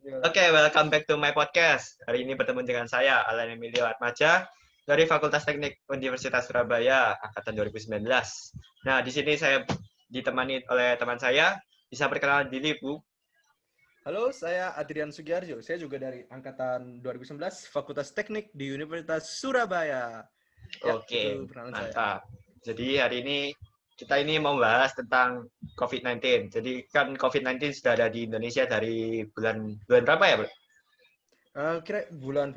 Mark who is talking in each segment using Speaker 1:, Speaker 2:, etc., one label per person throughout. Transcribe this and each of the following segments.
Speaker 1: Oke, welcome back to my podcast. Hari ini bertemu dengan saya, Alan Emilio Atmaja, dari Fakultas Teknik Universitas Surabaya, Angkatan 2019. Nah, di sini saya ditemani oleh teman saya. Bisa perkenalan diri, Bu?
Speaker 2: Halo, saya Adrian Sugiarjo. Saya juga dari angkatan 2019, Fakultas Teknik di Universitas Surabaya. Ya,
Speaker 1: Oke,
Speaker 2: itu perkenalan saya.
Speaker 1: mantap. Jadi hari ini kita ini mau bahas tentang COVID-19. Jadi kan COVID-19 sudah ada di Indonesia dari bulan bulan berapa ya, Bu?
Speaker 2: Kira bulan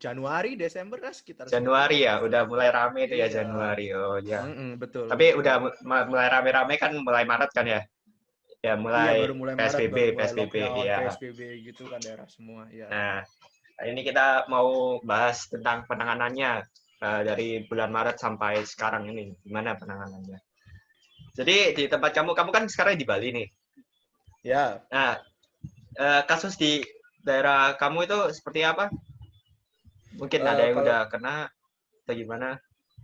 Speaker 2: Januari, Desember lah sekitar
Speaker 1: Januari
Speaker 2: segitulah.
Speaker 1: ya, udah mulai rame itu ya
Speaker 2: Iya,
Speaker 1: Januari. Oh ya.
Speaker 2: betul,
Speaker 1: Tapi udah
Speaker 2: betul.
Speaker 1: mulai rame-rame kan mulai Maret kan ya? Ya
Speaker 2: Iya,
Speaker 1: mulai
Speaker 2: baru mulai Maret,
Speaker 1: PSBB,
Speaker 2: baru mulai
Speaker 1: PSBB,
Speaker 2: lockdown,
Speaker 1: ya.
Speaker 2: PSBB gitu kan daerah semua. Ya.
Speaker 1: Nah, ini kita mau bahas tentang penanganannya dari bulan Maret sampai sekarang ini. Gimana penanganannya? Jadi di tempat kamu kan sekarang di Bali nih.
Speaker 2: Ya,
Speaker 1: Nah, kasus di daerah kamu itu seperti apa? Mungkin ada yang
Speaker 2: kalau
Speaker 1: udah kena atau gimana?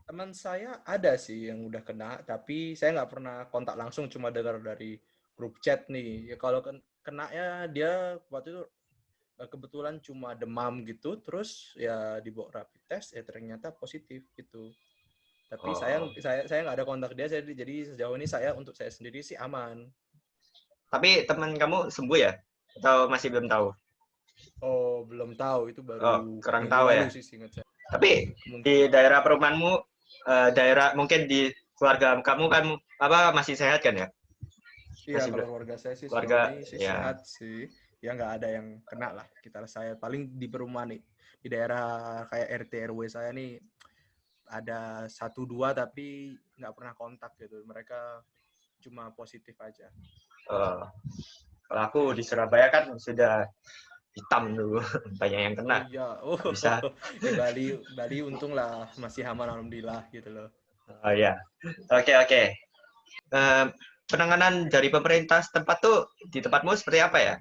Speaker 2: teman saya ada sih yang udah kena, tapi saya nggak pernah kontak langsung, cuma dengar dari grup chat nih. Ya kalau kena ya dia waktu itu kebetulan cuma demam gitu, terus ya dibawa rapid test ya ternyata positif gitu. Tapi
Speaker 1: Oh,
Speaker 2: saya nggak ada kontak dia, jadi sejauh ini saya untuk saya sendiri sih aman.
Speaker 1: tapi teman kamu sembuh ya? Atau masih belum tahu?
Speaker 2: Oh, belum tahu, itu
Speaker 1: Oh,
Speaker 2: baru
Speaker 1: kurang
Speaker 2: minggu
Speaker 1: tahu
Speaker 2: lalu
Speaker 1: ya.
Speaker 2: sih seingat saya.
Speaker 1: Tapi
Speaker 2: Mungkin.
Speaker 1: di daerah perumahanmu, daerah mungkin di keluarga kamu kan apa masih sehat kan ya?
Speaker 2: Iya,
Speaker 1: Masih
Speaker 2: kalau keluarga saya sih sejauh
Speaker 1: keluarga
Speaker 2: ini sih
Speaker 1: ya.
Speaker 2: sehat sih. Ya nggak ada yang kena lah. Kita saya paling di perumahan nih, di daerah kayak RT RW saya nih ada satu dua tapi nggak pernah kontak gitu. Mereka cuma positif aja.
Speaker 1: eh, Kalau aku di Surabaya kan sudah hitam dulu, banyak yang kena.
Speaker 2: Oh iya, oh
Speaker 1: Nggak bisa.
Speaker 2: di Bali, Bali untung lah masih aman alhamdulillah gitu loh.
Speaker 1: Oh ya, oke oke. Eh, Penanganan dari pemerintah setempat tuh di tempatmu seperti apa ya?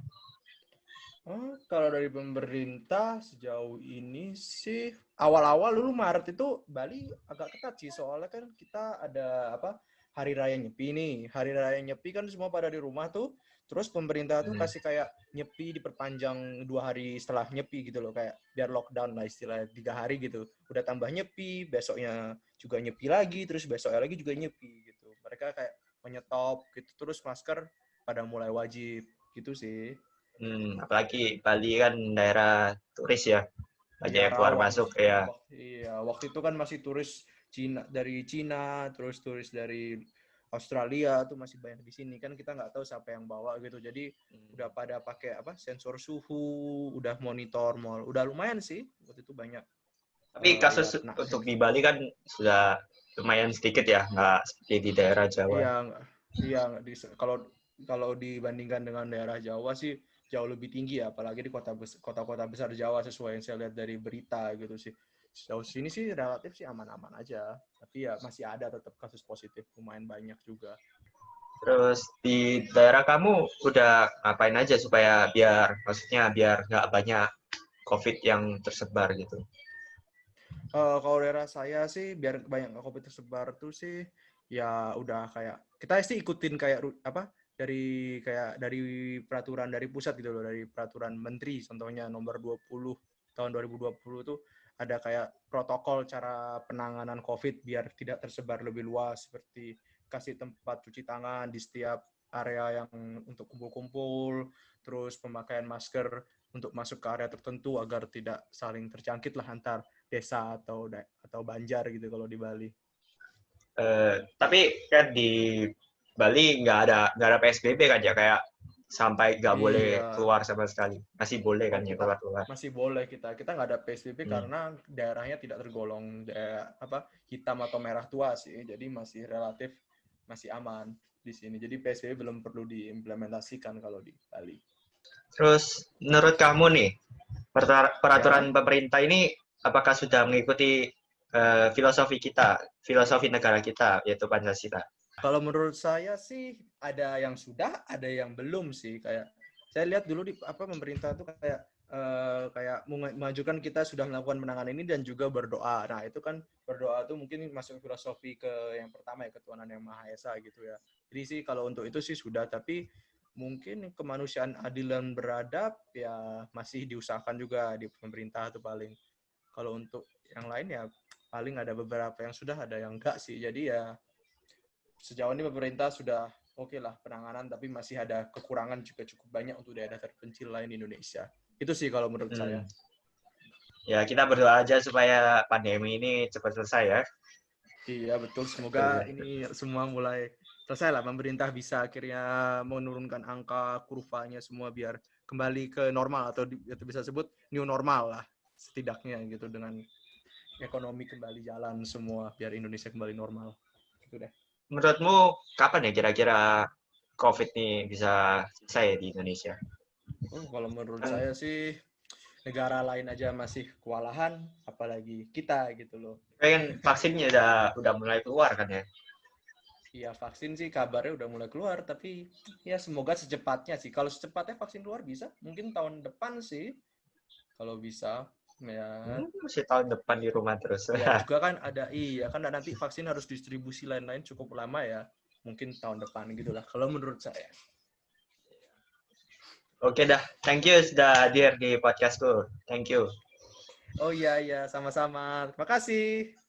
Speaker 2: Oh, kalau dari pemerintah sejauh ini sih awal-awal dulu Maret itu Bali agak ketat sih soalnya kan kita ada apa Hari Raya Nyepi nih. Hari Raya Nyepi kan semua pada di rumah tuh. Terus pemerintah tuh
Speaker 1: Hmm.
Speaker 2: kasih kayak Nyepi diperpanjang 2 hari setelah Nyepi gitu loh, kayak biar lockdown lah istilahnya 3 hari gitu. Udah tambah Nyepi, besoknya juga Nyepi lagi, terus besoknya lagi juga Nyepi gitu. Mereka kayak menyetop gitu, terus masker pada mulai wajib gitu sih.
Speaker 1: Apalagi Bali kan daerah turis ya, banyak
Speaker 2: Iya,
Speaker 1: yang keluar
Speaker 2: rawan
Speaker 1: masuk
Speaker 2: sih.
Speaker 1: ya.
Speaker 2: Waktu itu kan masih turis Cina, terus turis dari Australia tuh masih banyak di sini kan, kita nggak tahu siapa yang bawa gitu. Jadi udah pada pakai apa sensor suhu, udah monitor mall, udah lumayan sih waktu itu banyak
Speaker 1: Tapi
Speaker 2: ya
Speaker 1: kasus
Speaker 2: kenaknya
Speaker 1: untuk
Speaker 2: di
Speaker 1: di
Speaker 2: sini.
Speaker 1: Bali kan sudah lumayan sedikit ya, nggak seperti di daerah Jawa.
Speaker 2: Iya, iya kalau kalau dibandingkan dengan daerah Jawa sih jauh lebih tinggi ya, apalagi di kota-kota besar Jawa sesuai yang saya lihat dari berita gitu sih. Sejauh sini sih relatif sih aman-aman aja, tapi ya masih ada tetap kasus positif lumayan banyak juga.
Speaker 1: Terus di daerah kamu udah ngapain aja supaya biar nggak banyak COVID yang tersebar gitu.
Speaker 2: Kalau daerah saya sih biar banyak nggak COVID tersebar tuh sih ya udah kayak kita sih ikutin kayak apa dari peraturan dari pusat gitu loh, dari peraturan menteri contohnya nomor 20 tahun 2020 tuh ada kayak protokol cara penanganan COVID biar tidak tersebar lebih luas, seperti kasih tempat cuci tangan di setiap area yang untuk kumpul-kumpul, terus pemakaian masker untuk masuk ke area tertentu agar tidak saling terjangkit lah antar desa atau banjar gitu kalau di Bali.
Speaker 1: Tapi kan di Bali nggak ada PSBB kan ya kayak sampai nggak boleh
Speaker 2: Iya.
Speaker 1: keluar sama sekali. Masih boleh
Speaker 2: Oh,
Speaker 1: kan ya
Speaker 2: kita
Speaker 1: keluar-keluar.
Speaker 2: masih boleh, kita nggak ada PSBB
Speaker 1: Hmm.
Speaker 2: karena daerahnya tidak tergolong apa hitam atau merah tua sih, jadi masih relatif masih aman di sini. Jadi PSBB belum perlu diimplementasikan kalau di Bali.
Speaker 1: Terus menurut kamu nih
Speaker 2: Ya,
Speaker 1: peraturan pemerintah ini apakah sudah mengikuti filosofi kita, filosofi negara kita yaitu Pancasila?
Speaker 2: kalau menurut saya sih ada yang sudah, ada yang belum sih. Kayak saya lihat dulu di apa pemerintah tuh kayak mengajukan kita sudah melakukan penanganan ini dan juga berdoa. Nah, itu kan berdoa tuh mungkin masuk filosofi ke yang pertama ya, ketuhanan yang Maha Esa gitu ya. Jadi sih kalau untuk itu sih sudah, tapi mungkin kemanusiaan adil dan beradab ya masih diusahakan juga di pemerintah tuh paling. Kalau untuk yang lain ya paling ada beberapa yang sudah, ada yang enggak sih. Jadi ya sejauh ini pemerintah sudah oke lah penanganan, tapi masih ada kekurangan juga cukup banyak untuk daerah terpencil lain di Indonesia. Itu sih kalau menurut saya.
Speaker 1: Ya, kita berdoa aja supaya pandemi ini cepat selesai ya.
Speaker 2: Iya betul, semoga ini semua mulai selesai lah. Pemerintah bisa akhirnya menurunkan angka kurvanya semua biar kembali ke normal, atau bisa sebut new normal lah setidaknya gitu, dengan ekonomi kembali jalan semua biar Indonesia kembali normal. Gitu deh.
Speaker 1: Menurutmu kapan ya kira-kira COVID ini bisa selesai di Indonesia?
Speaker 2: Kalau menurut
Speaker 1: Kan
Speaker 2: saya sih negara lain aja masih kewalahan, apalagi kita gitu loh.
Speaker 1: kan vaksinnya udah mulai keluar kan ya?
Speaker 2: Iya, vaksin sih kabarnya udah mulai keluar, tapi ya semoga secepatnya sih. Kalau secepatnya vaksin keluar bisa, mungkin tahun depan sih. Kalau bisa, ya.
Speaker 1: Masih tahun depan di rumah terus.
Speaker 2: Ya juga kan ada, iya kan nanti vaksin harus distribusi lain-lain cukup lama ya. Mungkin tahun depan gitulah, kalau menurut saya.
Speaker 1: Oke dah, thank you sudah hadir di podcastku. Thank you.
Speaker 2: Oh iya, iya, sama-sama. Terima kasih.